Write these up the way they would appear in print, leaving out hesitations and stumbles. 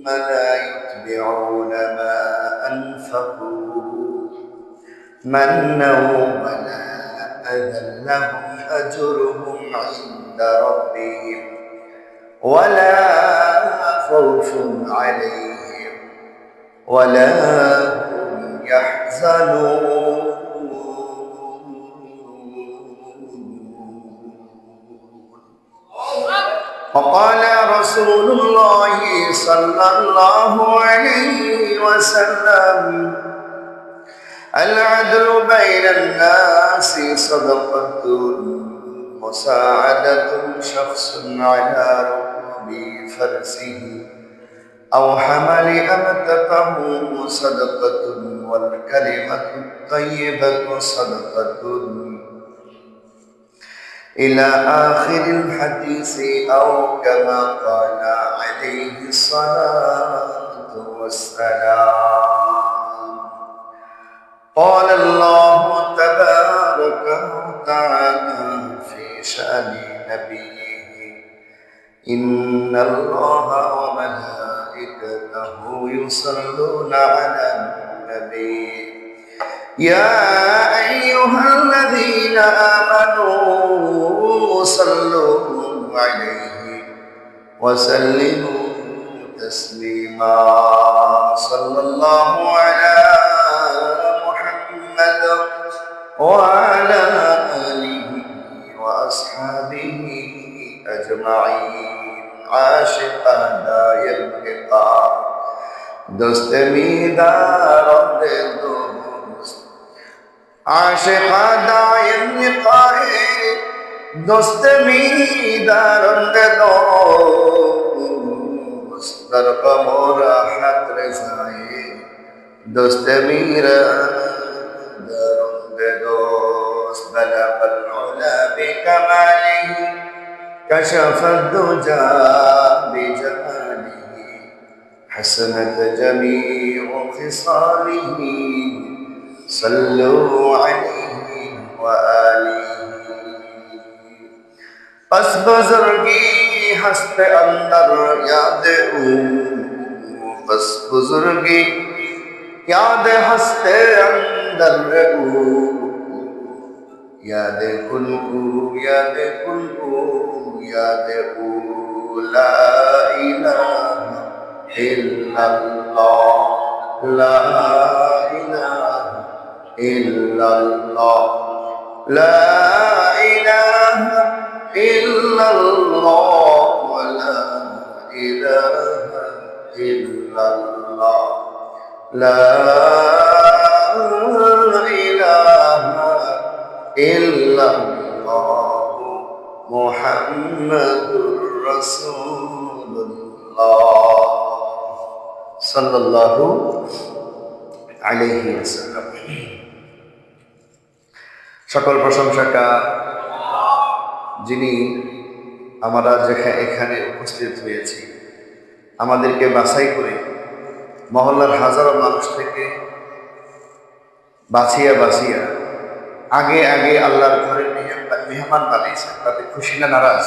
لا يتبعون ما أنفقوا منا ولا أذى لهم أجرهم عند ربهم ولا خوف عليهم ولا هم يحزنون. وقال رسول الله صلى الله عليه وسلم العدل بين الناس صدقة مساعدة شخص على ركوب فرسه أو حمل أمتقه صدقة والكلمة الطيبة صدقة إلى آخر الحديث أو كما قال عليه الصلاة والسلام. قال الله تبارك وتعالى في شأن نبيه إن الله وملائكته يصلون على النبي يا أيها الذين آمنوا صلوا عليه وسلموا تسليما. صلى الله على محمد وعلى آله وأصحابه أجمعين. عاشقانا يلقى دوست میدار دوست عاشقاں دائم لقائے دوست میدار دوست در غم راحت رضائے دوست میرا در دوست بلغ العلا بکماله كشف الدجى بجماله حسنت جميع خصاله صلوا عليه وآله. پس بزرگی ہست اندر یاد او پس بزرگی یاد ہست اندر او یاد کن او یاد کن او یاد او لا الہ الا اللہ لا الہ الا اللہ لا الہ الا اللہ ولا الہ الا اللہ لا الہ الا اللہ محمد رسول اللہ সাল্লাল্লাহু আলাইহি ওয়াসাল্লাম। সকল প্রশংসা যিনি আমরা এখানে উপস্থিত হয়েছি, আমাদেরকে বাছাই করে মহল্লার হাজারো মানুষ থেকে বাছিয়া আগে আল্লাহর ঘরে মেহমান বানিয়েছেন। তাতে খুশি না নারাজ?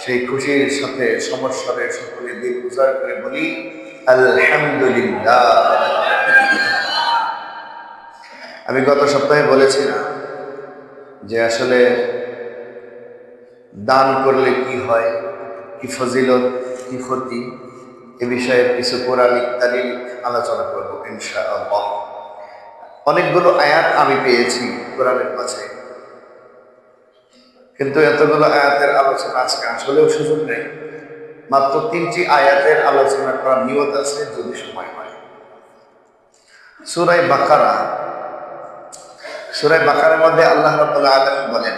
সেই খুশির সাথে সমস্যারে সকলে দিল উজাড় করে বলি আলহামদুলিল্লাহ। আমি গত সপ্তাহে বলেছিলাম যে আসলে দান করলে কি হয়, কি ফজিলত, কি ক্ষতি, এ বিষয়ে কিছু কোরআনিক দলিল আলোচনা করব ইনশাআল্লাহ। অনেকগুলো আয়াত আমি পেয়েছি কোরআনের কাছে, কিন্তু এতগুলো আয়াতের আলোচনা আজকে আসলেও সুযোগ নেই। মাত্র 3টি আয়াতের আলোচনা করার নিয়ত আছে যদি সময় হয়। সূরা বাকারার মধ্যে আল্লাহ রাব্বুল আলামিন বলেন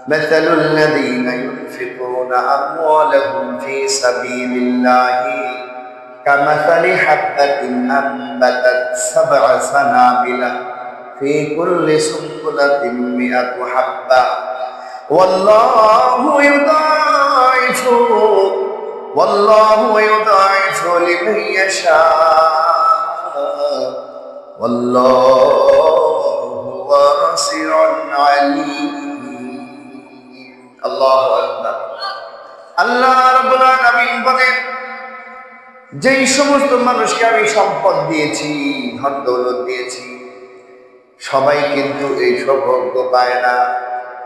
মাসালুল লাযীনা ইউনফিকুনা আমওয়ালাহুম ফী সাবিলিল্লাহি কামাসালি হাববাতিন আনবাতাত সাবআ সানাবিলা ফী কুল্লি সুনবুলাতিন মিআতু হাব্বা ওয়াল্লাহু ইউদাইফু লিমান ইয়াশা ওয়াল্লাহু ওয়াসিউন আলীম। আল্লাহু আকবার। আল্লাহ রাব্বুল আলামিন বলেন, যেই সমস্ত মানুষকে আমি সম্পদ দিয়েছি, ধন দৌলত দিয়েছি, সবাই কিন্তু এই সৌভাগ্য পায় না,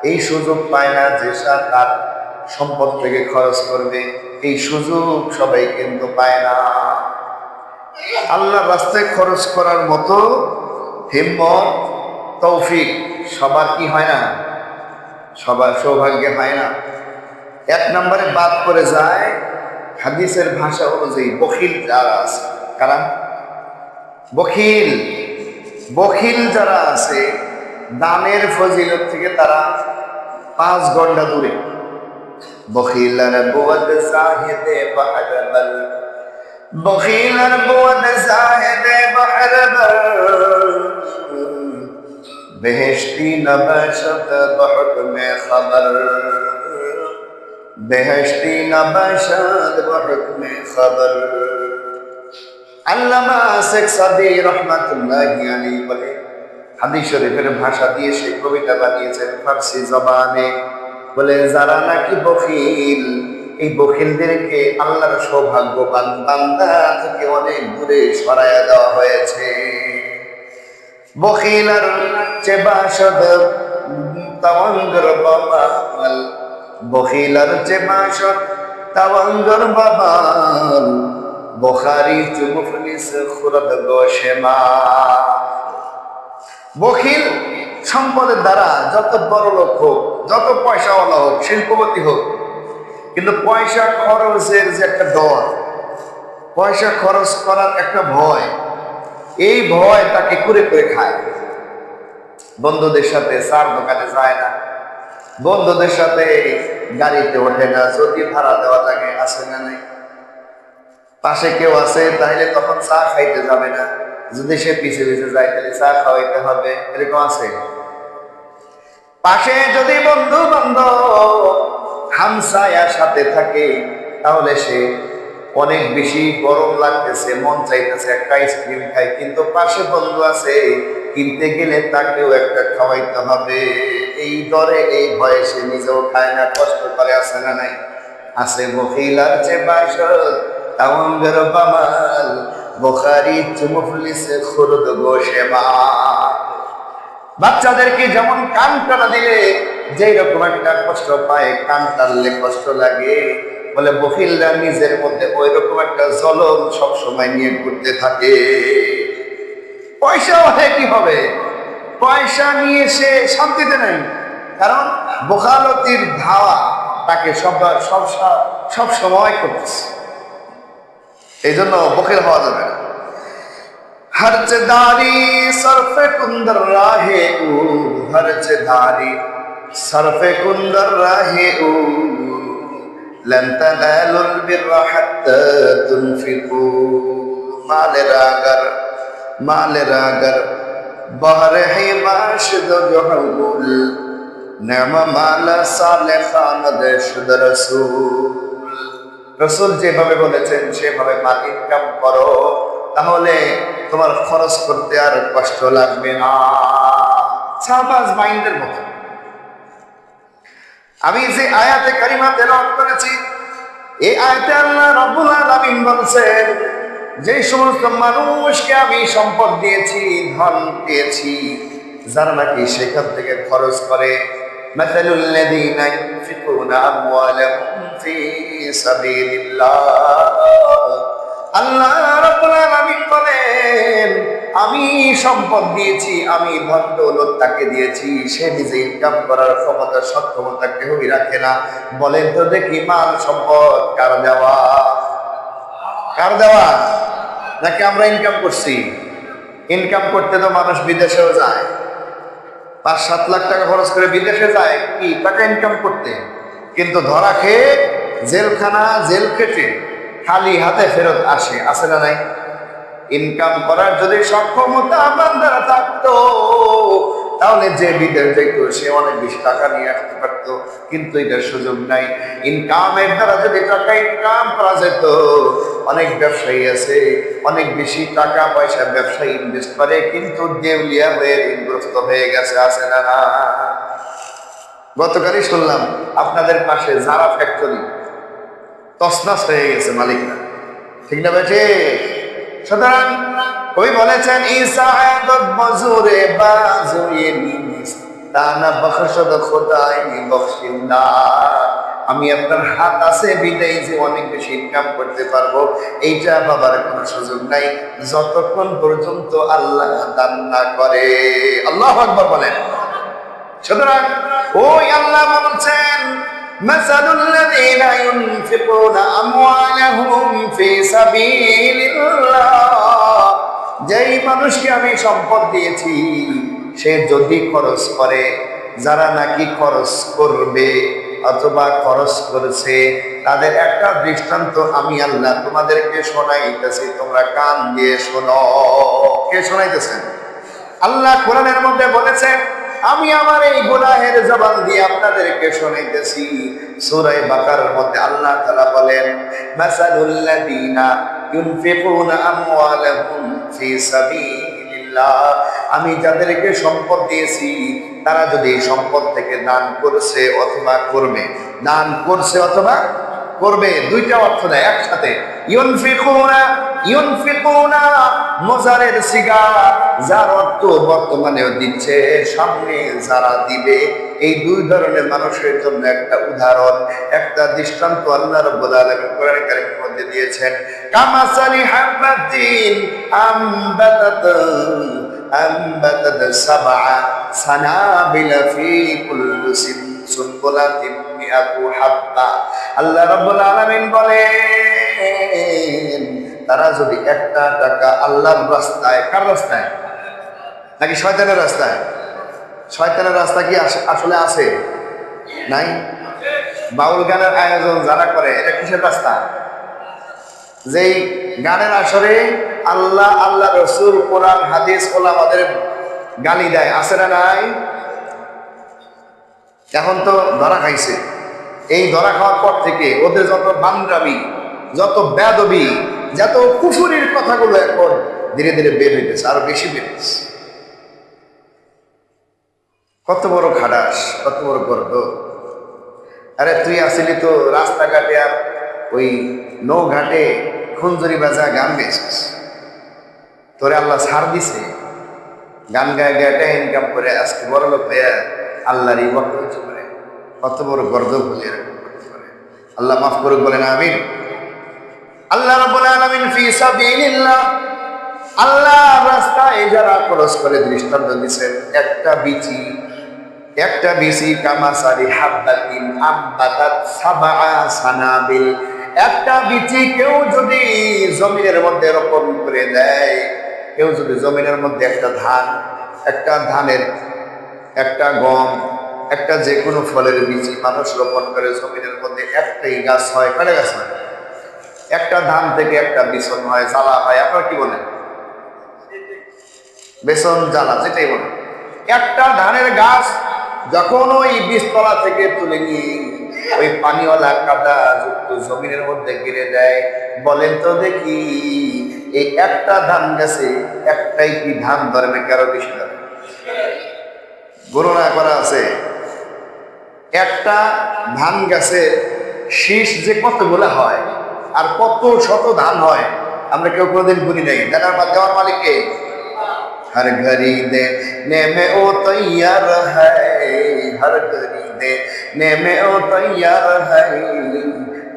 এই সুযোগ পায় না যে তার সম্পদ থেকে খরচ করবে। এই সুযোগ সবাই কিন্তু পায় না। আল্লাহর রাস্তায় খরচ করার মতো হিম্মত, তৌফিক সবার কি হয় না, সবার সৌভাগ্যে হয় না। এক নম্বরে বাদ করে যায় হাদিসের ভাষা অনুযায়ী বখিল যারা আছে। কারণ বখিল বখিল যারা আছে, দানের ফজিলত থেকে তারা 5 ঘন্টা দূরে। বখিলার বুয়াদ সাহিদে বাহরবল, বখিলার বুয়াদ সাহিদে বাহরবল, বেহেশতি নবশত বহকমে খবর, বেহেশতি নবশত বহকমে খবর। আল্লামা শেখ সাদি রহমাতুল্লাহি আলাইহি বলে, হাদিস শরীফের ভাষা দিয়ে সে কবিতা বানিয়েছেন ফার্সি জবানে। বলে, যারা নাকি বখিল, এই বখিলদেরকে আল্লাহর সৌভাগ্যবান বান্দা থেকে অনেক দূরে সরাইয়া দেওয়া হয়েছে। বখিলার চেবাসদ তাওয়াঙ্গর বাবা, বখিলার চেবাসদ তাওয়াঙ্গর বাবা, বুখারী মুফলিস খুরদ গোশেমা। বখিল সম্পদের দ্বারা যত বড় লোক হোক, যত পয়সাওয়ালা হোক, শিল্পপতি হোক, কিন্তু পয়সা খরচের যে একটা ডর, পয়সা খরচ করার একটা ভয়, এই ভয় তাকে করে করে খায়। বন্ধুদের সাথে চার দোকানে যায় না, বন্ধুদের সাথে গাড়িতে ওঠে না, যদি ভাড়া দেওয়া লাগে আছে না নাই। পাশে কেউ আছে তাহলে তখন চা খাইতে যাবে না, যদি সে পিছে পিছে যায় তাহলে চা খাওয়াইতে হবে, এরকম আছে। পাশে যদি বন্ধু বান্ধব হামসায়ার সাথে থাকে, তাহলে সে অনেক বেশি গরম লাগতেছে, মন চাইতেছে একটা আইসক্রিম খাই, কিন্তু পাশে বন্ধু আছে, কিনতে গেলে তাকেও একটা খাওয়াইতে হবে। এই ডরে, এই ভয়ে সে নিজেও খায় না, কষ্ট করে, আছে না নাই? আছে। বখিলার চেবাসদ তাওয়াঙ্গর বামাল, বুখারী মুফলিস খুরদ গোশেমা। বাচ্চাদেরকে যেমন কান টানা দিলে যেই রকম একটা কষ্ট পায়, কান টানলে কষ্ট লাগে, বলে বখিলরা নিজের মধ্যে ওই রকম একটা জ্বলন সবসময় নিয়ে ঘুরতে থাকে। পয়সা হলে কি হবে? পয়সা নিয়ে সে শান্তিতে নেই, কারণ বখালতির ধাওয়া তাকে সব সময় করতেছে। এই জন্য বখিল হওয়া যাবে না। হরচদারি সরফে কুন্দর রাহে ও, হরচদারি সরফে কুন্দর রাহে ও, লন তানালুল বিররা হাত্তা তুনফিকু। মালের আগর বহরে হে মাশদ জহুল, নেমা মালা সালেখান দেশদ রাসূল। রাসূল যেভাবে বলেছেন সেভাবে মাল ইনকাম করো, তাহলে তোমার খরচ করতে আর কষ্ট লাগবে না। সাহবাজ মাইন্ডের মতো। আমি যে আয়াতে কারিমা তেলাওয়াত করেছি, এই আয়াতে আল্লাহ রাব্বুল আলামিন বলছেন, যে সমস্ত মানুষকে আমি সম্পদ দিয়েছি, ধন দিয়েছি, যারা নাকি সেখান থেকে খরচ করে, মাসালুল লাযীনা ইউনফিকুনা আমওয়ালাহুম ফি সাবিলিল্লাহ। আল্লাহ রাব্বুল আলামিন বলেন, আমি সম্পদ দিয়েছি, আমি ধন দৌলত তাকে দিয়েছি, সে নিজে ইনকাম করার ক্ষমতা সক্ষমতা কেউই রাখে না। বলেন তো দেখি, মাল সম্পদ কার দেওয়া? কার দেওয়া? নাকি আমরা ইনকাম করছি? ইনকাম করতে তো মানুষ বিদেশেও যায়, 5-7 লাখ টাকা খরচ করে বিদেশে যায় কি টাকা ইনকাম করতে, কিন্তু ধরা খেয়ে জেলখানা, জেল খেটে খালি হাতে ফেরত আসে, আছে না নাই? ইনকাম করার যদি সক্ষমতা আমার দ্বারা থাকতো, তাহলে যে বিদেশ যেত সে অনেক বেশি টাকা নিয়ে আসতে পারতো, কিন্তু এটার সুযোগ নাই। ইনকামের দ্বারা যদি টাকা ইনকাম করা যেত, অনেক ব্যবসায়ী আছে, অনেক বেশি টাকা পয়সা ব্যবসায়ী ইনভেস্ট করে, কিন্তু দেউলিয়া হয়ে ঋণগ্রস্ত হয়ে গেছে, আছে না না? গতকালই শুনলাম আপনাদের পাশে যারা ফ্যাক্টরি, তছনছ হয়ে গেছে মালিকরা, ঠিক না বেঠে? সুতরাং কবি বলেছেন ইসাআদত মজুরে বাজুয়ে নিস তানা বখশদ খোদাই বখশিন্দা। আমি আপনার হাত আছে বিদায় যে অনেক বেশি ইনকাম করতে পারবো এইটা বাবার কোনো সুযোগ নাই যতক্ষণ পর্যন্ত আল্লাহ দান না করে। আল্লাহু আকবার বলেন। সুতরাং ওই আল্লাহ বলছেন মাসালুল লাযীনা ইউনফিকুনা আমওয়ালাহুম ফি সাবিলিল্লাহ, যেই মানুষকে আমি সম্পদ দিয়েছি সে যদি খরচ করে, যারা নাকি খরচ করবে অথবা খরচ করেছে তাদের একটা দৃষ্টান্ত আমি আল্লাহ তোমাদেরকে শোনাইতেছি, তোমরা কান দিয়ে শোনো। কে শোনাইতেছেন? আল্লাহ কোরআনের মধ্যে বলেছেন আমি আমার এই গুনাহের জবান দিয়ে আপনাদেরকে শোনাইতেছি। সূরা বাকারার মধ্যে আল্লাহ তাআলা বলেন মাসালুল লাযীনা ইউনফিকুনা আমওয়ালাহুম ফি সাবিলিল্লাহ, আমি যাদেরকে সম্পদ দিয়েছি তারা যদি সম্পদ থেকে দান করছে অথবা করবে, দান করছে অথবা করবে, দুইটা অর্থ দেয় একসাথে। ইউনফিকুনা মুজারের সিগা, যার অর্থ বর্তমানেও দিচ্ছে, সামনে যারা দিবে, এই দুই ধরনের মানুষের জন্য একটা উদাহরণ, একটা দৃষ্টান্ত আল্লাহ রাব্বুল আলামিন কোরআন কারীমের মধ্যে দিয়েছেন। কামাসালি হাব্বাতিন আম্বাতাত সাবআ সানাবিলা ফি কুল্লি সুনবুলাতিন মিআতু হাব্বা। আল্লাহ রাব্বুল আলামিন বলেন তারা যদি একটা টাকা আল্লাহর রাস্তায়, কার রাস্তায় নাকি শয়তানের রাস্তায়? শয়তানের রাস্তা কি আসলে আছে? নাই। বাউল গানের আয়োজন যারা করে এটা কিসের রাস্তা? যেই গানের আসরে আল্লাহ, আল্লাহ রসুল, কোরআন হাদিস ওলামাদের গালি দেয়, আছে না নাই? এখন তো ধরা খাইছে। এই ধরা খাওয়ার পর থেকে ওদের যত বান্দ্রামি, যত বেয়াদবি, যত কুফুরির কথাগুলো এখন ধীরে ধীরে বের হইতেছে, আরো বেশি বের হইতেছে। কত বড় খাটাস, কত বড় গর্ব! আরে তুই আসিলি তো রাস্তাঘাটে আর ওই নৌঘাটে খুঞ্জুরি বাজা গান গেছিস, তোরে আল্লাহ ছাড় দিছে, গান গায়ে গায়ে ইনকাম করে আজকে বড় লোক হইয়া আল্লাহর ইবাদত করতে পারে। কত বড় গর্ব বলে এরকম করতে পারে। আল্লাহ মাফ করুক, বলেন আমিন। আল্লাহ রাব্বুল আলামিন ফি সাবিলিল্লাহ, আল্লাহর রাস্তায় যারা খরচ করে দৃষ্টান্ত দিয়েছেন একটা বিচি কামাসালি হাব্বাতিন আম্বাতাত সাবআ সানাবিল, একটা বিচি কেউ যদি জমিনের মধ্যে রোপণ করে দেয়, কেউ যদি জমিনের মধ্যে একটা ধান, একটা ধানের, একটা গম, একটা যে কোনো ফলের বিচি মানুষ রোপণ করে জমিনের মধ্যে, একটাই গাছ হয়। কয়টা গাছ হয়? একটা ধান থেকে একটা বিছন হয়, জ্বালা হয়। আপনারা কি বলেন? বেসন জ্বালা, যেটাই বলেন। একটা ধানের গাছ যখন ওই বীজতলা থেকে তুলে নিয়ে ওই পানিওয়ালা কাদা যুক্ত জমিনের মধ্যে গিরে দেয়, বলেন তো দেখি এই একটা ধান গাছে একটাই কি ধান ধরে নাকি আরো বেশি ধরে? গণনা করা আছে একটা ধান গাছের শীষ যে কতগুলো হয় আর কত শত ধান হয় আমরা কেউ কোনোদিন গুনি নাই। জানার বা দেওয়ার মালিককে हर घड़ी देने में वो तैयार है, हर घड़ी देने में वो तैयार है,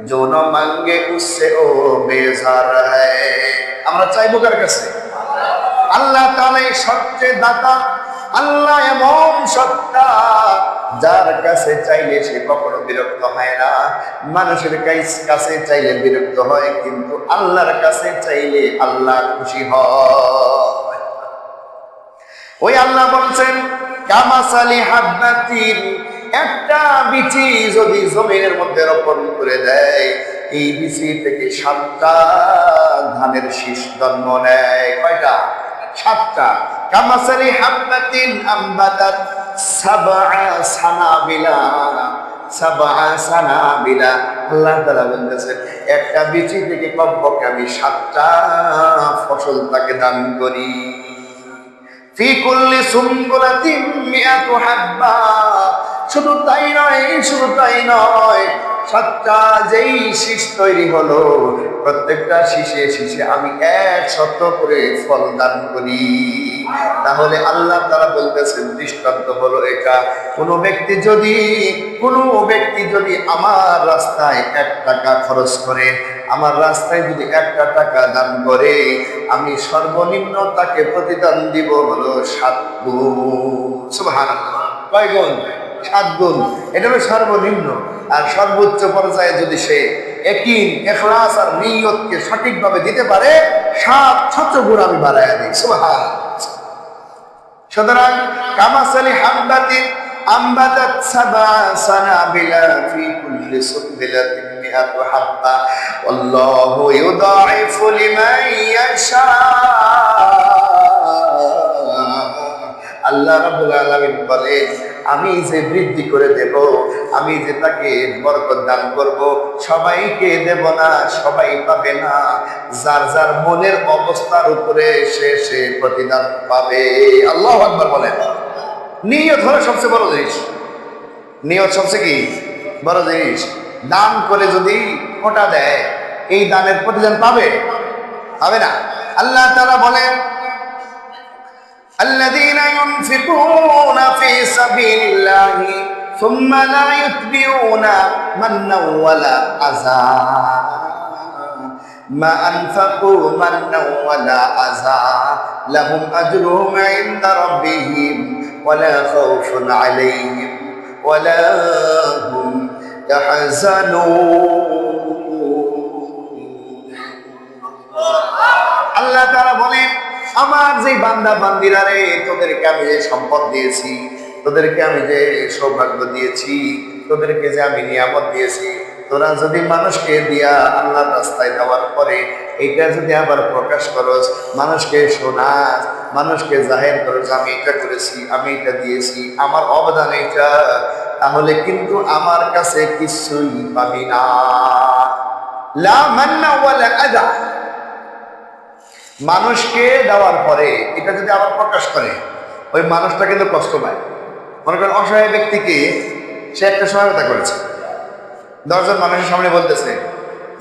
जो न मांगे उससे वो बेजार है। আমরা চাইবো কার কাছে? আল্লাহ তাআলাই সবচেয়ে দাতা। আল্লাহ এমন সত্তা যার কাছে চাইলে সে কখনো বিরক্ত হয় না। মানুষের কাছে চাইলে বিরক্ত হয়, কিন্তু আল্লাহর কাছে চাইলে আল্লাহ খুশি হয়। ওই আল্লাহ বলছেন কামাসালি হাব্বাতিন, একটা বিচি যদি জমিনের মধ্যে রোপণ করে দেয়, এই বিচি থেকে 7টা ধানের শীষ জন্ম নেয়। কয়টা? 7টা। কামাসালি হাব্বাতিন আম্বাতাত সাবআ সানাবিলা, সাবআ সানাবিলা। আল্লাহ তাআলা বলেছেন একটা বিচি থেকে কমপক্ষে আমি 7টা ফসল তাকে দান করি। ফি কুল্লি সুনবুলাতিন মিআতু হাব্বা, শুধু তাই নয়, 7টা যেই শীষ তৈরি হলো, প্রত্যেকটা শীষে শীষে আমি 100 করে ফল দান করি। তাহলে আল্লাহ তাআলা বলতেছেন দৃষ্টান্ত হলো এটা, কোনো ব্যক্তি যদি আমার রাস্তায় 1 টাকা খরচ করে, আমার রাস্তায় যদি 1টা টাকা দান করে, আমি সর্বনিম্ন তাকে প্রতিদান দিব হলো 7 গুণ। সুবহানাল্লাহ। কয় গুণ? 7 গুণ। এটা হলো সর্বনিম্ন। আর সর্বোচ্চ পর্যায়ে যদি সে ইয়াকিন, ইখলাস আর নিয়তকে সঠিকভাবে দিতে পারে, 700 গুণ আমি বাড়ায়া দিই। সুবহানাল্লাহ। সুতরাং কামাসালি হাব্বাতিন আম্বাতাত 7 সানাবিলা ফি কুল্লি সুনবিলাতিন মিআতু হাব্বা ওয়াল্লাহু ইউদাইফু লিমান ইয়াশা। আল্লাহ রাব্বুল আলামিন বলেন, আমি যে বৃদ্ধি করে দেব, আমি যে তাকে বরকত দান করব, সবাইকে দেব না, সবাই পাবে না। যার যার মনের অবস্থার উপরে সে প্রতিদান পাবে। আল্লাহু আকবার বলেন। নিয়ত হলো সবচেয়ে বড় জিনিস। নিয়ত সবচেয়ে কি বড় জিনিস। দান করে যদি কোটা দেয়, এই দানের প্রতিদান পাবে না। আল্লাহ তাআলা বলেন, الذين ينفقون في سبيل الله ثم لا يتبعون منا ولا أذى ما أنفقوا منا ولا أذى لهم أجرهم عند ربهم ولا خوف عليهم ولا هم يحزنون। আল্লাহ তাআলা বলেন, আমার যে বান্দা বান্দিরা রে, তোদেরকে আমি যে সম্পদ দিয়েছি, তোদেরকে আমি যে সৌভাগ্য দিয়েছি, তোদেরকে যে আমি নিয়ামত দিয়েছি, তোরা যদি মানুষকে দিয়া আল্লাহর রাস্তায় দেওয়ার পরে এইটা যদি আবার প্রকাশ করস, মানুষকে শোনাস, মানুষকে জাহির করস, আমি এটা করেছি, আমি এটা দিয়েছি, আমার অবদান এটা, তাহলে কিন্তু আমার কাছে কিছুই পাবি না। লা মান্না ওয়ালা আযা। মানুষকে দেওয়ার পরে এটা যদি আবার প্রকাশ করে, ওই মানুষটা কিন্তু কষ্ট পায়। মনে করেন অসহায় ব্যক্তিকে সে একটা সহায়তা করেছে, 10 জন মানুষের সামনে বলতেছে,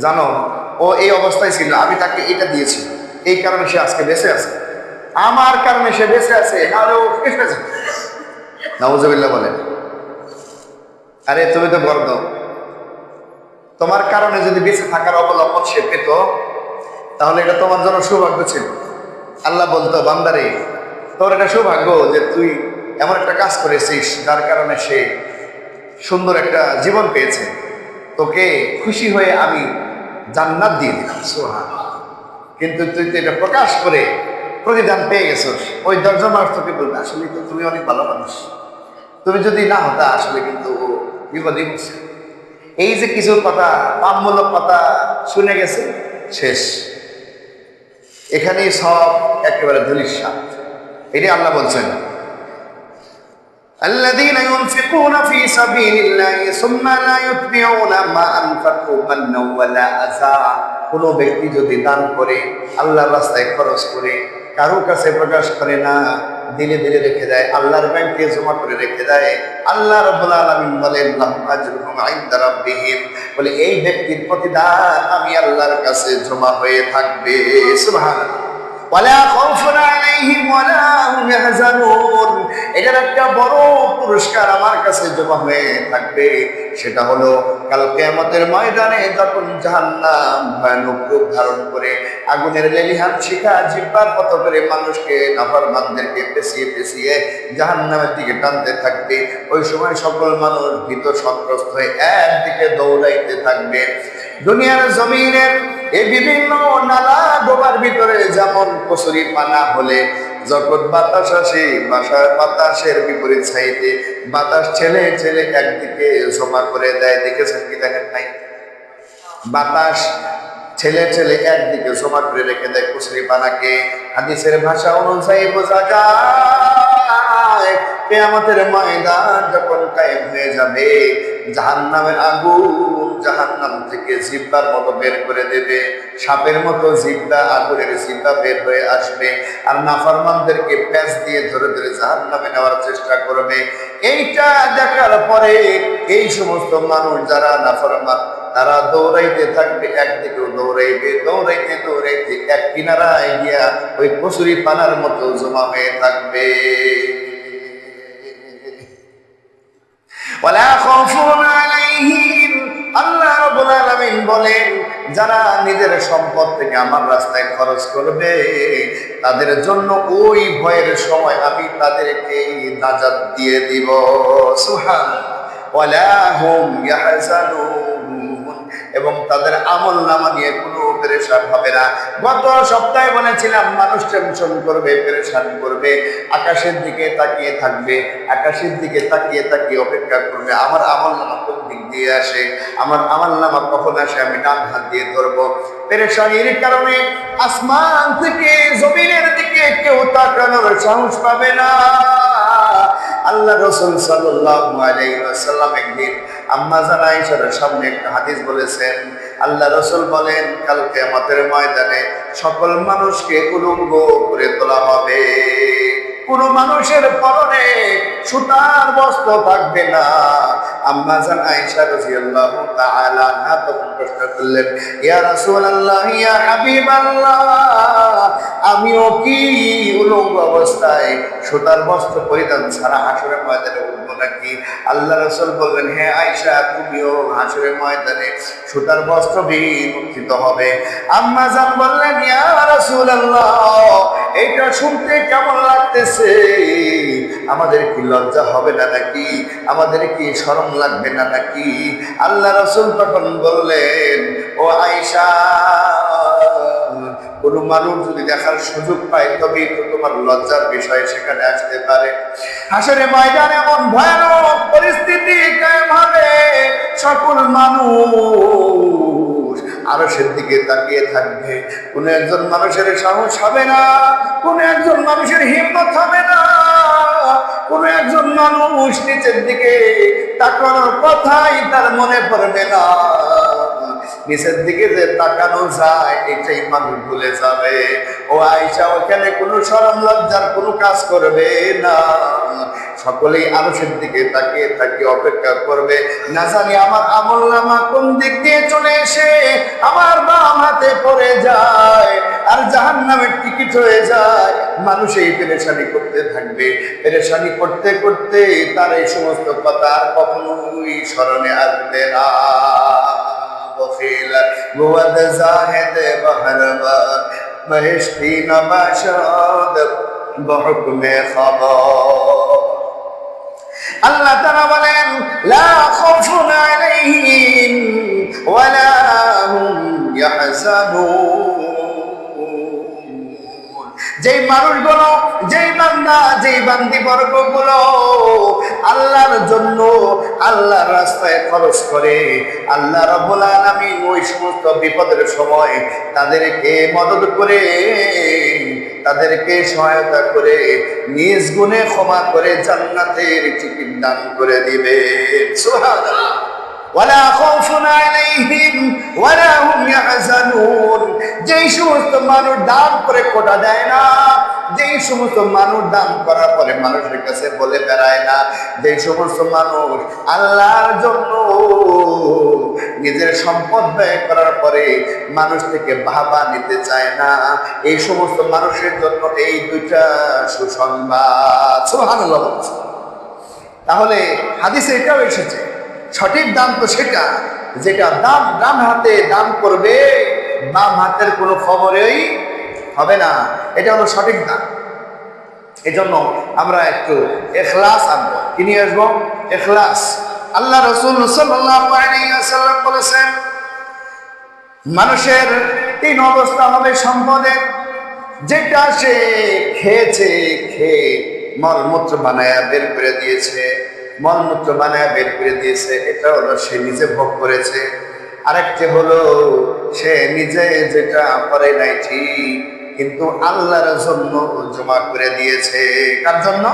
জানো ও এই অবস্থায় ছিল, আমি তাকে এটা দিয়েছি, এই কারণে সে আজকে বেঁচে আছে, আমার কারণে সে বেঁচে আছে, নাহলে ও শেষ হয়েছে। নাউজুবিল্লাহ বলেন। আরে তুমি তো বড়, তোমার কারণে যদি বেঁচে থাকার অবলম্বন সে পেত, তাহলে এটা তোমার জন্য সৌভাগ্য ছিল। আল্লাহ বলতো, বান্দারে তোর এটা সৌভাগ্য যে তুই এমন একটা কাজ করেছিস যার কারণে সে সুন্দর একটা জীবন পেয়েছে, তোকে খুশি হয়ে আমি জান্নাত দিয়ে দিলাম। সুবহানাল্লাহ। কিন্তু তুই তো এটা প্রকাশ করে প্রতিদান পেয়ে গেছিস। ওই 10 জন মানুষ তোকে বলবে, আসলে তো তুমি অনেক ভালো মানুষ, তুমি যদি না হতা আসলে কিন্তু বিপদে পড়ছে। এই যে কিছু কথা, পাপমূলক কথা শুনে গেছে, শেষ, এখানেই সব একেবারে ধূলিসাৎ। এটাই আল্লাহ বলছেন, الذين ينفقون في سبيل الله ثم لا يتبعون ما أنفقوا منا ولا أذى। কোন ব্যক্তি যদি দান করে, আল্লাহর রাস্তায় খরচ করে, কারো কাছে প্রকাশ করে না, দিলে দিলে রেখে দেয়, আল্লাহর ব্যাংকে জমা করে রেখে দেয়, আল্লাহ রাব্বুল আলামিন বলেন, লাহুম আজরুহুম ইনদা রাব্বিহিম, বলে এই ব্যক্তির প্রতিদান আমি আল্লাহর কাছে জমা হয়ে থাকবে। সুবহানাল্লাহ। ওয়ালা খাউফুন আলাইহিম ওয়ালা হুম ইয়াহজানুন। এটার একটা বড় পুরস্কার আমার কাছে জমা হয়ে থাকবে, সেটা হলো কাল কিয়ামতের ময়দানে যখন জাহান্নাম ভয়ানক রূপ ধারণ করে আগুনের লেলিহান শিখা জিহ্বার মতো করে মানুষকে, নাফরমানদেরকে পেঁচিয়ে পেঁচিয়ে জাহান্নামের দিকে টানতে থাকবে। ওই সময় সকল মানুষ ভীত সন্ত্রস্ত হয়ে একদিকে দৌড়াইতে থাকবে। দুনিয়ার জমিনের এই বিভিন্ন নালা ডোবার ভিতরে যেমন কচুরি পানা হলে যখন বাতাস আসে, বাতাসের বিপরীত সাইডে বাতাস ছেলে ছেলে একদিকে জমা করে দেয়, দেখেছেন কি দেখেন নাই? বাতাস ছেলে ছেলে একদিকে জমা করে রেখে দেয় কচুরি পানাকে। হাদিসের ভাষা অনুযায়ী বোঝা যায় কিয়ামতের ময়দান যখন কায়েম হয়ে যাবে, জাহান্নামের আগুন জাহান্নাম থেকে জিব্বার মতো বের করে দেবে, সাপের মতো জিব্বা, আগুনের জিব্বা বের হয়ে আসবে, আর নাফরমানদেরকে প্যাঁচ দিয়ে ধরে ধরে জাহান্নামে নেওয়ার চেষ্টা করবে। এইটা দেখার পরে এই সমস্ত মানুষ যারা নাফরমান তারা দৌড়াইতে থাকবে, একদিকেও দৌড়াইবে, দৌড়াইতে দৌড়াইতে এক কিনারায় গিয়া ওই কচুরি পানার মতো জমা হয়ে থাকবে। ওয়ালা খাউফুন আলাইহিম, আল্লাহ রাব্বুল আলামিন বলেন যারা নিজের সম্পদ থেকে আমার রাস্তায় খরচ করবে তাদের জন্য ওই ভয়ের সময় আমি তাদেরকে নাজাত দিয়ে দিব। সুবহানাল্লাহ। ওয়ালা হুম ইয়াহজানুন, এবং তাদের আমলনামা নিয়ে কোনো পেরেশান হবে না। গত সপ্তাহে বলেছিলাম মানুষ টেনশন করবে, পেরেশান করবে, আকাশের দিকে তাকিয়ে থাকবে, আকাশের দিকে তাকিয়ে তাকিয়ে অপেক্ষা করবে আমার আমলনামা কোন দিক দিয়ে আসে, আমার আমলনামা কখন আসে, আমি ডান হাত দিয়ে ধরবো। পেরেশানির কারণে আসমান থেকে জমিনের দিকে কেউ তাকানোর সাহস পাবে না। আল্লাহ রাসূল সাল্লাল্লাহু আলাইহি ওয়াসাল্লাম একদিন আম্মা জান আয়েশার সামনে একটা হাদিস বলেছেন। আল্লাহ রাসূল বলেন কাল কিয়ামতের ময়দানে সকল মানুষকে উলঙ্গ করে তোলা হবে, কোন মানুষের পরনে সুতার বস্ত্র থাকবে না। আম্মা জান আয়েশা রাদিয়াল্লাহু তাআলা আনহা তখন প্রশ্ন করলেন, ইয়া রাসূলুল্লাহ, ইয়া হাবিবাল্লাহ, আমিও কি উলঙ্গ অবস্থায় সুতার বস্ত্র পরিধান ছাড়া হাসরের ময়দানে উঠবো নাকি? আল্লাহ রাসূল বললেন, হ্যাঁ আয়েশা, তুমিও হাসরের ময়দানে সুতার বস্ত্রবিহীন উত্থিত হবে। আম্মা জান বললেন, ইয়া রাসূলুল্লাহ, এটা শুনতে কেমন লাগতেছে? আমাদের কি লজ্জা হবে না নাকি? আমাদের কি শরম লাগবে না নাকি? আল্লাহ রাসূল তখন বললেন, ও আয়েশা, কোন মানুষ যদি দেখার সুযোগ পায় তবেই তো তোমার লজ্জার বিষয় সেখানে আসতে পারে। হাসরে ময়দানে এমন ভয়ানক পরিস্থিতি কায়েম হবে, সকল মানুষ আরশের দিকে তাকিয়ে থাকবে, কোন একজন মানুষের সাহস হবে না, কোন একজন মানুষের হিম্মত হবে না, কোন একজন মানুষ নিচের দিকে তাকানোর কথাই তার মনে পড়বে না। নিচের দিকে যে তাকানো যায় এটাই মানুষ ভুলে যাবে। ও আয়েশা, ওখানে কোনো শরম লজ্জার কোনো কাজ করবে না, সকলেই আরশের দিকে তাকিয়ে তাকিয়ে অপেক্ষা করবে, না জানি আমার আমলনামা কোন দিক দিয়ে চলে এসে আমার বাম হাতে পড়ে যায় আর জাহান্নামের টিকিট হয়ে যায়। মানুষ এই পেরেশানি করতে থাকবে, পেরেশানি করতে করতে তার এই সমস্ত কথা আর কখনোই স্মরণে আসবে না। বখিল গোয়াদ জাহেদ বাহরবার মহেশতি নবাশাদ বহকমে খবর। আল্লাহ তাআলা বলেন, লা খাউফুন আলাইহিম ওয়ালা হুম ইয়াহজানুন। যেই মানুষগুলো, যেই বান্দা, যেই বান্দি বর্গগুলো আল্লাহর জন্য আল্লাহর রাস্তায় খরচ করে, আল্লাহ রাব্বুল আলামিন ওই সমস্ত বিপদের সময় তাদেরকে মদদ করে, তাদেরকে সহায়তা করে, নিজ গুণে ক্ষমা করে জান্নাতের টিকিট দান করে দিবে। সুবহানাল্লাহ। ওয়ালা খাউফুন আলাইহিম ওয়ালা হুম ইয়াহজানুন। যেই সমস্ত মানুষ দান করে কোটা দেয় না, যেই সমস্ত মানুষ দান করার পরে মানুষের কাছে বলে বেড়ায় না, যেই সমস্ত মানুষ আল্লাহর জন্য নিজের সম্পদ ব্যয় করার পরে মানুষ থেকে বাহবা নিতে চায় না, এই সমস্ত মানুষের জন্য এই দুইটা সুসংবাদ। সুবহানাল্লাহ। তাহলে হাদিসে এটাও এসেছে, সঠিক দান তো সেটা যেটা ডান হাতে দান করবে, বাম হাতের কোনো খবরই হবে না, এটা হলো সঠিক দান। এজন্য আমরা একটু ইখলাস আনবো। কি নিয়ে আসবো? ইখলাস। আল্লাহ রাসূল সাল্লাল্লাহু আলাইহি ওয়াসাল্লাম বলেছেন, মানুষের তিন অবস্থা হবে সম্পদের, যেটা সে খেয়েছে, খেয়ে মলমূত্র বানায়া বের করে দিয়েছে, মলমূত্র বানায়া বের করে দিয়েছে, এটা হলো সে নিজে ভোগ করেছে। আরেকটি হলো সে নিজে যেটা করে নাই ঠিক, কিন্তু আল্লাহর জন্য জমা করে দিয়েছে। কার জন্য?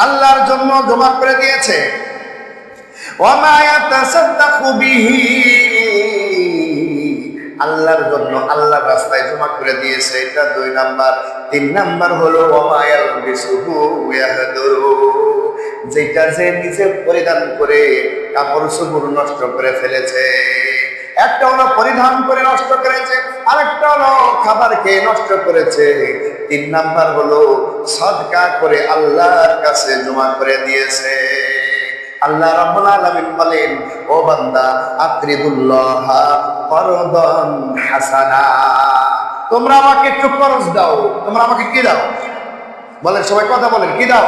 আল্লাহর জন্য জমা করে দিয়েছে। ওয়া মা ইয়াতাসাদ্দাকু বিহি আল্লাহর জন্য আল্লাহর রাস্তায় জমা করে দিয়েছে, এটা 2 নাম্বার। 3 নাম্বার হলো ওয়ামায়াল বিসুহু ইয়াহদুরু, যেটা যে নিজে পরিধান করে কাপড় চোপড় নষ্ট করে ফেলেছে। একটা হলো পরিধান করে নষ্ট করেছে, আরেকটা হলো খাবার খেয়ে নষ্ট করেছে, 3 নাম্বার হলো সদকা করে আল্লাহর কাছে জমা করে দিয়েছে। আল্লাহ রাব্বুল আলামিন বলেন, ও বান্দা আকরিদুল্লাহ করদান হাসানা, তোমরা আমাকে একটু করজ দাও। তোমরা আমাকে কি দাও? বলেন সবাই, কথা বলেন, কি দাও?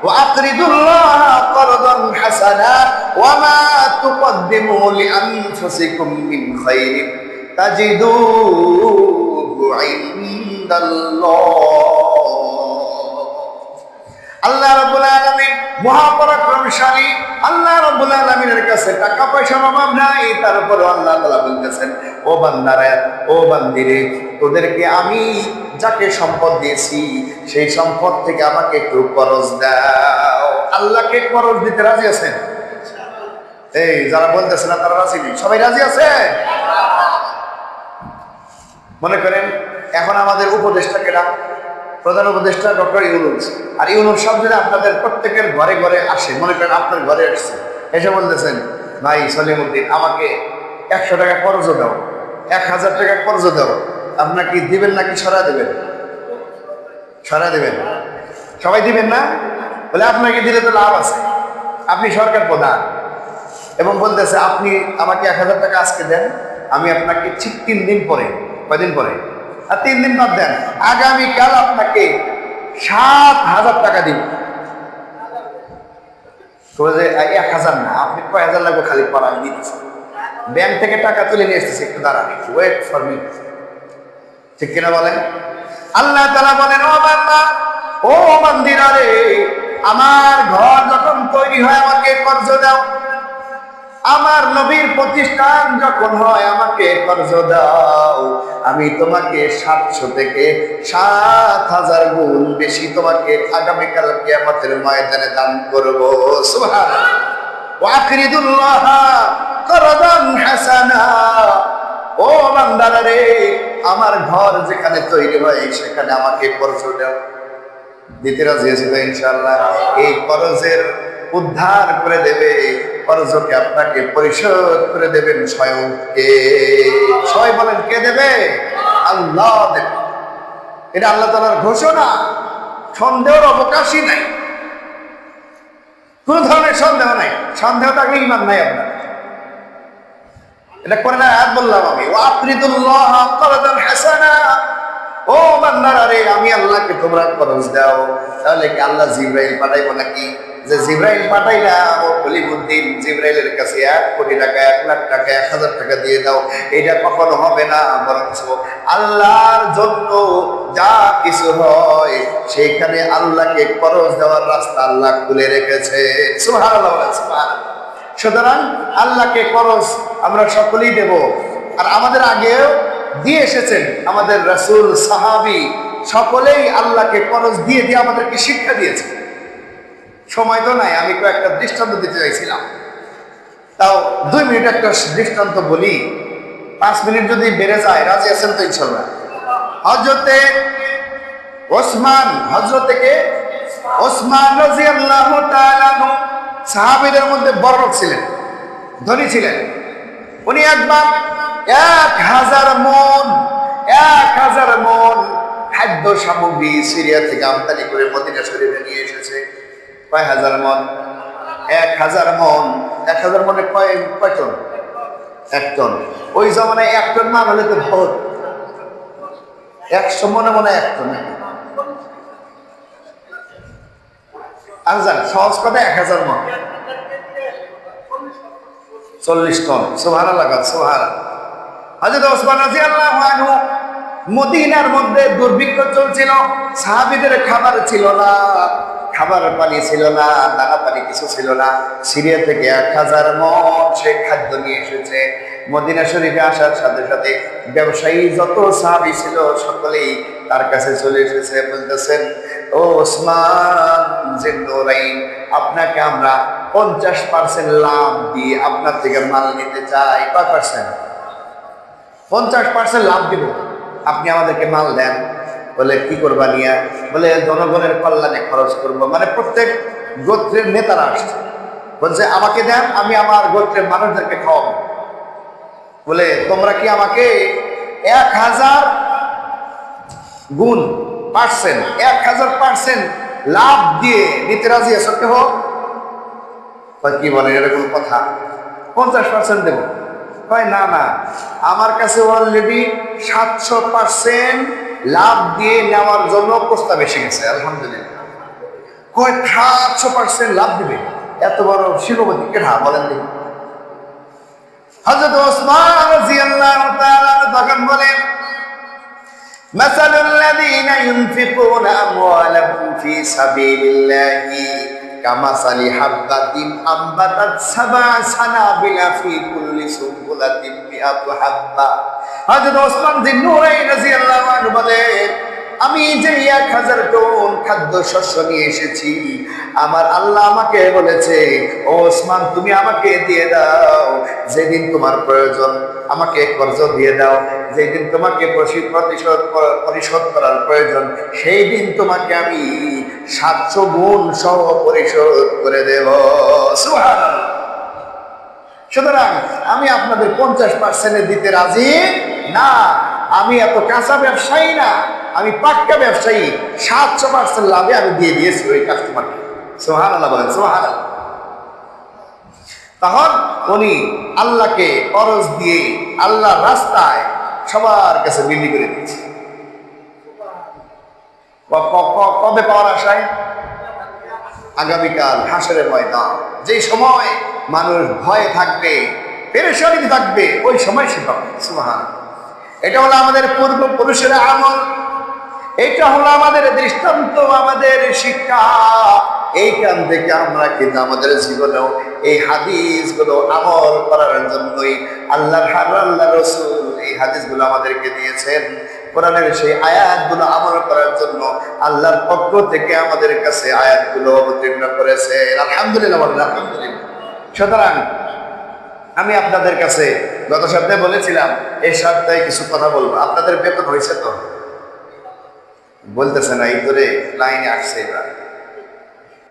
ওয়া আকরিদুল্লাহ করদান হাসানা ওয়া মা তুকদ্দিমু লিআনফুসিকুম মিন খাইরিন তাজিদুহু ইনদাল্লাহ। আল্লাহ রাব্বুল আলামিন মহাপরাক্রমশালী, আল্লাহ রাব্বুল আলামিনের কাছে টাকা পয়সার অভাব নাই, তারপরে আল্লাহ তাআলা বলতেছেন, ও বান্দারা, ও বান্দিরে, তোদেরকে আমি যাকে সম্পদ দিয়েছি সেই সম্পদ থেকে আমাকে একটু করজ দাও। আল্লাহকে করজ দিতে রাজি আছেন? এই যারা বলতেছে না তারা রাজি নেই, সবাই রাজি আছে? মনে করেন এখন আমাদের উপদেষ্টা কেনা, প্রধান উপদেষ্টা ডক্টর ইউনূস, আর ইউনূস সব যদি আপনাদের প্রত্যেকের ঘরে ঘরে আসে, মনে করেন আপনার ঘরে আসছে, এসে বলতেছেন, ভাই সলিমউদ্দিন আমাকে 100 টাকা কর্জ দাও, 1000 টাকা কর্জ দাও, আপনার কি দিবেন নাকি সরা দেবেন? সরা দেবেন? সবাই দিবেন না? বলে আপনাকে দিলে তো লাভ আছে, আপনি সরকার প্রধান, এবং বলতেছে আপনি আমাকে 1000 টাকা আজকে দেন, আমি আপনাকে ঠিক 3 দিন পরে, কয়দিন পরে, আর 3 দিন বাদ দেন, আগামীকাল আপনাকে 7000 টাকা দিব। তো যে 1000 না, আপনি কয় হাজার লাগবে খালি পড়া আমি দিচ্ছি, ব্যাংক থেকে টাকা তুলে নিয়ে এসেছি, একটু দাঁড়ান, ওয়েট ফর মি। ঠিক কিনা বলেন? আল্লাহ তাআলা বলেন, ও বান্দা, ও বান্দিরা রে, আমার ঘর যখন তৈরি হয় আমাকে কর্জ দাও, আমার নবীর প্রতিষ্ঠান যখন হয় আমাকে কর্জ দাও, আমি তোমাকে 700 থেকে 7000 গুণ বেশি তোমাকে আগামীকাল কিয়ামতের ময়দানে দান করব। সুবহানাল্লাহ। ওয়া আকরিদুল্লাহ করদান হাসানা, ও বান্দারা রে, আমার ঘর যেখানে তৈরি হয় সেখানে আমাকে কর্জ দাও। দিতে রাজি আছি তো ইনশাআল্লাহ? এই কর্জের উদ্ধার করে দেবে, কর্জকে আপনাকে পরিশোধ করে দেবেন স্বয়ং কে? সবাই বলেন, কে দেবে? আল্লাহ দেবে। এটা আল্লাহ তাআলার ঘোষণা, সন্দেহের অবকাশই নাই, কোন ধরনের সন্দেহ নাই। সন্দেহ থাকলে ঈমান নাই আপনার। এটা কোরআনের আয়াত বললাম আমি, ওয়া আকরিদুল্লাহ করদান হাসানা, ও বান্দারা রে, আমি আল্লাহকে তোমরা কর্জ দাও। তাহলে কি আল্লাহ জিবরাইল পাঠাইবো নাকি? যে জিবরাইল পাঠাইলাম, ও কলিমুদ্দিন জিবরাইলের কাছে 1 কোটি টাকা, 1 লাখ টাকা, 1000 টাকা দিয়ে দাও, এটা কখনো হবে না। বরঞ্চ আল্লাহর জন্য যা কিছু হয় সেইখানে আল্লাহকে খরচ দেওয়ার রাস্তা আল্লাহ খুলে রেখেছে। সুবহানাল্লাহ, সুবহানাল্লাহ। সুতরাং আল্লাহকে খরচ আমরা সকলেই দেব। আর আমাদের আগেও দিয়ে এসেছেন আমাদের রাসূল, সাহাবী, সকলেই আল্লাহকে খরচ দিয়ে দিয়ে আমাদেরকে শিক্ষা দিয়েছে। সময় তো নাই, আমি কয়েকটা দৃষ্টান্ত দিতে চাইছিলাম, তাও 2 মিনিট একটা দৃষ্টান্ত বলি। 5 মিনিট যদি বেড়ে যায়, রাজি আছেন তো ইনশাআল্লাহ? হযরতে ওসমান, হযরতে ওসমান রাদিয়াল্লাহু তাআলা আনহু সাহাবীদের মধ্যে বড় লোক ছিলেন, ধনী ছিলেন। উনি একবার 1000 মণ খাদ্য সামগ্রী সিরিয়া থেকে আমদানি করে মদিনা শরীফে নিয়ে এসেছে। কয় হাজার মণ? 1000 মণ। 1000 মণে কয় টন? 1 টন। ওই জমানায় 1 টন না হলে তো বহুত, 100 মণে মনে 1 টন। আচ্ছা, সহজ কথা 1000 মণ, 40 টন। সুবহানাল্লাহ, সুবহানাল্লাহ। হযরত ওসমান রাদিয়াল্লাহু আনহু, মদিনার মধ্যে দুর্ভিক্ষ চলছিল, সাহাবীদের খাবার ছিল না, খাবার পানি ছিল না, দানা পানি কিছু ছিল না। সিরিয়া থেকে 1000 মণ সে খাদ্য নিয়ে এসেছে। মদিনা শরীফে আসার সাথে সাথে ব্যবসায়ী যত সাহাবী ছিল সকলেই তার কাছে চলে এসেছে, বলতেছেন, ও ওসমান জিন্নুরাইন, আপনাকে আমরা 50% লাভ দিয়ে আপনার থেকে মাল নিতে চাই। 5%? 50% লাভ দিব, আপনি আমাদেরকে মাল দেন। বলে কি করবা নিয়া? বলে জনগণের কল্যাণে খরচ করব। মানে প্রত্যেক গোত্রের নেতারা আসছে, বলছে আমাকে দেন, আমি আমার গোত্রের মানুষদেরকে খাওয়াবো। বলে তোমরা কি আমাকে 1000 গুণ পার্সেন্ট 1000% লাভ দিয়ে নিতে রাজি আছো কেহ? কি বলে, এরকম কথা? 50% দেব? কয় না না, আমার কাছে অলরেডি 700% লাভ দিয়ে নেওয়ার জন্য প্রস্তাব এসে গেছে। আলহামদুলিল্লাহ। কয় 700% লাভ দিবে? এত বড় শিল্পপতি কেনা বলেন দেখি। হযরত ওসমান রাদিয়াল্লাহু তাআলা তখন বলেন, মাসালুল্লাযীনা ইউনফিকুনা আমওয়ালাহুম ফী সাবিলিল্লাহি কামাসালি হাব্বাতিন আম্বাতাত সাবআ সানাবিলা ফী কুল্লি সুবুলাতিন মিআতু হাব্বা। হযরত ওসমান যিন্নুরাইন রাদিয়াল্লাহু আনহু বলেন, আমি যে 1000 টন খাদ্য শস্য নিয়ে এসেছি, আমার আল্লাহ আমাকে বলেছে, ও ওসমান তুমি আমাকে দিয়ে দাও, যেদিন তোমার প্রয়োজন আমাকে কর্জ দিয়ে দাও, যেদিন তোমাকে পরিশোধ করার প্রয়োজন সেই দিন তোমাকে আমি 700 গুণ সহ পরিশোধ করে দেব। সুবহানাল্লাহ। সুতরাং আমি আপনাদের 50% দিতে রাজি না। আমি এত কাঁচা ব্যবসায়ী না, আমি পাক্কা ব্যবসায়ী। 700% লাভে আমি দিয়ে দিয়েছি ওই কাস্টমারকে। সুবহানাল্লাহ বলেন, সুবহানাল্লাহ। তখন উনি আল্লাহকে খরচ দিয়ে আল্লাহর রাস্তায় সবার কাছে বিলি করে দিয়েছে। কবে পাওয়ার আশায়? আগামীকাল হাসরের ময়দান, যে সময় মানুষ ভয়ে থাকবে, পেরেশানিতে থাকবে, ওই সময় সে পাবে। সুবহানাল্লাহ। এটা হলো আমাদের পূর্বপুরুষের আমল, এটা হলো আমাদের দৃষ্টান্ত, আমাদের শিক্ষা। এইখান থেকে আমরা কিন্তু আমাদের জীবনেও এই হাদিসগুলো আমল করার জন্যই আল্লাহ রাসূল এই হাদিসগুলো আমাদেরকে দিয়েছেন। কোরআনের সেই আয়াতগুলো আমল করার জন্য আল্লাহর পক্ষ থেকে আমাদের কাছে আয়াতগুলো অবতীর্ণ করেছেন। আলহামদুলিল্লাহ, আলহামদুলিল্লাহ। সুতরাং আমি আপনাদের কাছে গত সপ্তাহে বলেছিলাম এই সপ্তাহে কিছু কথা বলবো। আপনাদের বেতন হয়েছে তো? বলতেছে না, এই ধরে লাইনে আসছে এবার।